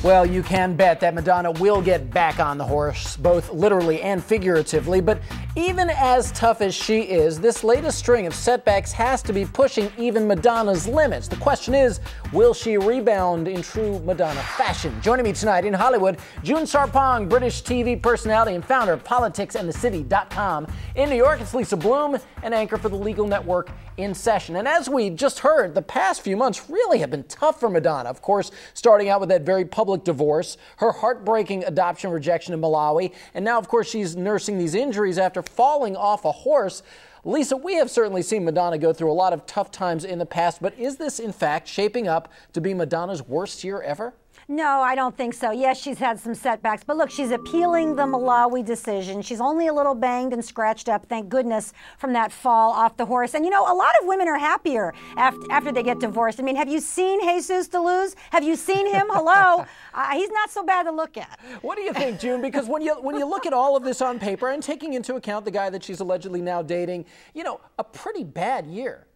Well, you can bet that Madonna will get back on the horse, both literally and figuratively. But even as tough as she is, this latest string of setbacks has to be pushing even Madonna's limits. The question is, will she rebound in true Madonna fashion? Joining me tonight in Hollywood, June Sarpong, British TV personality and founder of politicsandthecity.com. In New York, it's Lisa Bloom, an anchor for the Legal Network In Session. And as we just heard, the past few months really have been tough for Madonna. Of course, starting out with that very public divorce, her heartbreaking adoption rejection in Malawi, and now, of course, she's nursing these injuries after falling off a horse. Lisa, we have certainly seen Madonna go through a lot of tough times in the past, but is this, in fact, shaping up to be Madonna's worst year ever? No, I don't think so. Yes, she's had some setbacks, but look, she's appealing the Malawi decision. She's only a little banged and scratched up, thank goodness, from that fall off the horse. And you know, a lot of women are happier after they get divorced. I mean, have you seen Jesus Deleuze? Have you seen him? Hello? He's not so bad to look at. What do you think, June? Because when you look at all of this on paper and taking into account the guy that she's allegedly now dating, you know, a pretty bad year.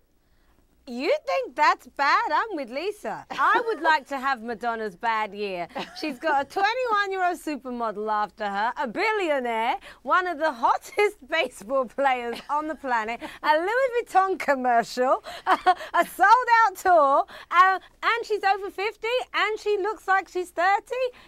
You think that's bad? I'm with Lisa. I would like to have Madonna's bad year. She's got a 21-year-old supermodel after her, a billionaire, one of the hottest baseball players on the planet, a Louis Vuitton commercial, a sold-out tour, and she's over 50, and she looks like she's 30.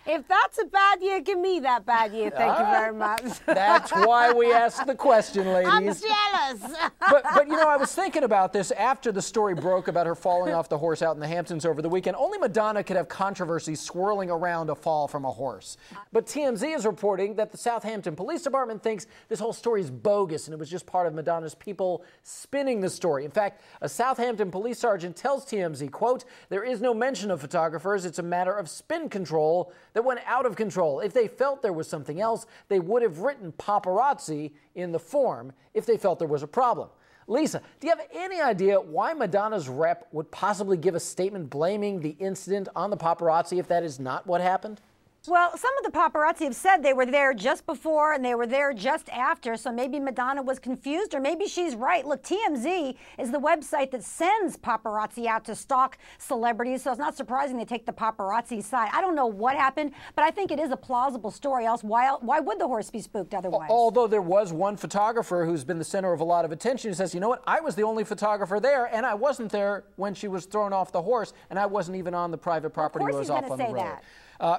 If that's a bad year, give me that bad year. Thank you very much. That's why we asked the question, ladies. I'm jealous. But you know, I was thinking about this after the story broke about her falling off the horse out in the Hamptons over the weekend. Only Madonna could have controversy swirling around a fall from a horse. But TMZ is reporting that the Southampton Police Department thinks this whole story is bogus and it was just part of Madonna's people spinning the story. In fact, a Southampton police sergeant tells TMZ, quote, "There is no mention of photographers. It's a matter of spin control that went out of control. If they felt there was something else, they would have written paparazzi in the form if they felt there was a problem." Lisa, do you have any idea why Madonna's rep would possibly give a statement blaming the incident on the paparazzi if that is not what happened? Well, some of the paparazzi have said they were there just before and they were there just after, so maybe Madonna was confused, or maybe she's right. Look, TMZ is the website that sends paparazzi out to stalk celebrities, so it's not surprising they take the paparazzi side. I don't know what happened, but I think it is a plausible story, else why would the horse be spooked otherwise? Although there was one photographer who's been the center of a lot of attention who says, you know what, I was the only photographer there, and I wasn't there when she was thrown off the horse, and I wasn't even on the private property where I was off on the road. That.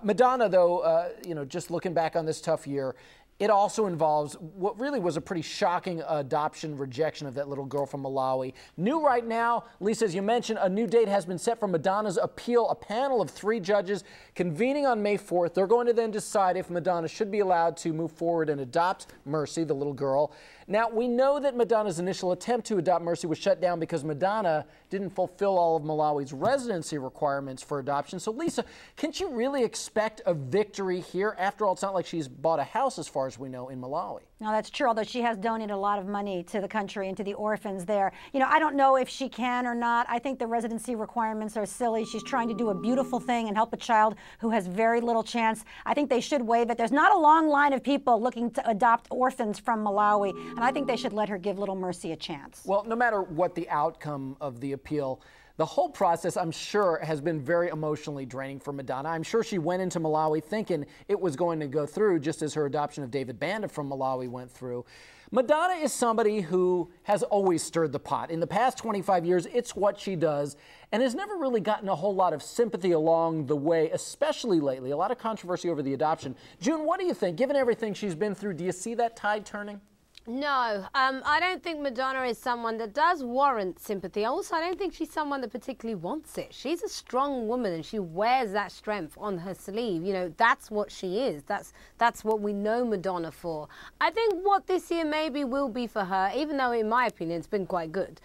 Madonna, though, you know, just looking back on this tough year, it also involves what really was a pretty shocking adoption rejection of that little girl from Malawi. New right now, Lisa, as you mentioned, a new date has been set for Madonna's appeal. A panel of 3 judges convening on May 4th. They're going to then decide if Madonna should be allowed to move forward and adopt Mercy, the little girl. Now, we know that Madonna's initial attempt to adopt Mercy was shut down because Madonna didn't fulfill all of Malawi's residency requirements for adoption. So, Lisa, can't you really expect a victory here? After all, it's not like she's bought a house, as far as we know, in Malawi. No, that's true, although she has donated a lot of money to the country and to the orphans there. You know, I don't know if she can or not. I think the residency requirements are silly. She's trying to do a beautiful thing and help a child who has very little chance. I think they should waive it. There's not a long line of people looking to adopt orphans from Malawi, and I think they should let her give little Mercy a chance. Well, no matter what the outcome of the appeal, the whole process, I'm sure, has been very emotionally draining for Madonna. I'm sure she went into Malawi thinking it was going to go through, just as her adoption of David Banda from Malawi went through. Madonna is somebody who has always stirred the pot. In the past 25 years, it's what she does, and has never really gotten a whole lot of sympathy along the way, especially lately. A lot of controversy over the adoption. June, what do you think? Given everything she's been through, do you see that tide turning? No, I don't think Madonna is someone that does warrant sympathy. Also, I don't think she's someone that particularly wants it. She's a strong woman and she wears that strength on her sleeve. You know, that's what she is. That's what we know Madonna for. I think what this year maybe will be for her, even though in my opinion it's been quite good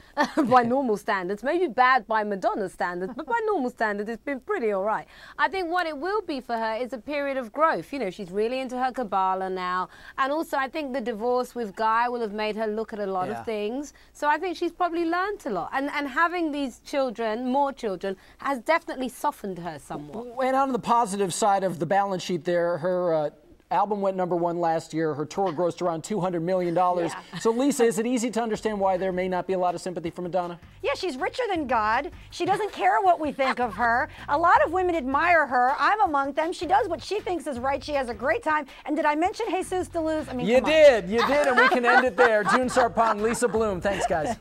by normal standards, maybe bad by Madonna's standards, but by normal standards it's been pretty all right. I think what it will be for her is a period of growth. You know, she's really into her Kabbalah now. And also I think the divorce with Guy will have made her look at a lot of things. So I think she's probably learned a lot. And having these children, more children, has definitely softened her somewhat. And on the positive side of the balance sheet there, her album went #1 last year. Her tour grossed around $200 million. Yeah. So, Lisa, is it easy to understand why there may not be a lot of sympathy for Madonna? Yeah, she's richer than God. She doesn't care what we think of her. A lot of women admire her. I'm among them. She does what she thinks is right. She has a great time. And did I mention Jesus Deleuze? I mean, you did, and we can end it there. June Sarpong, Lisa Bloom. Thanks, guys.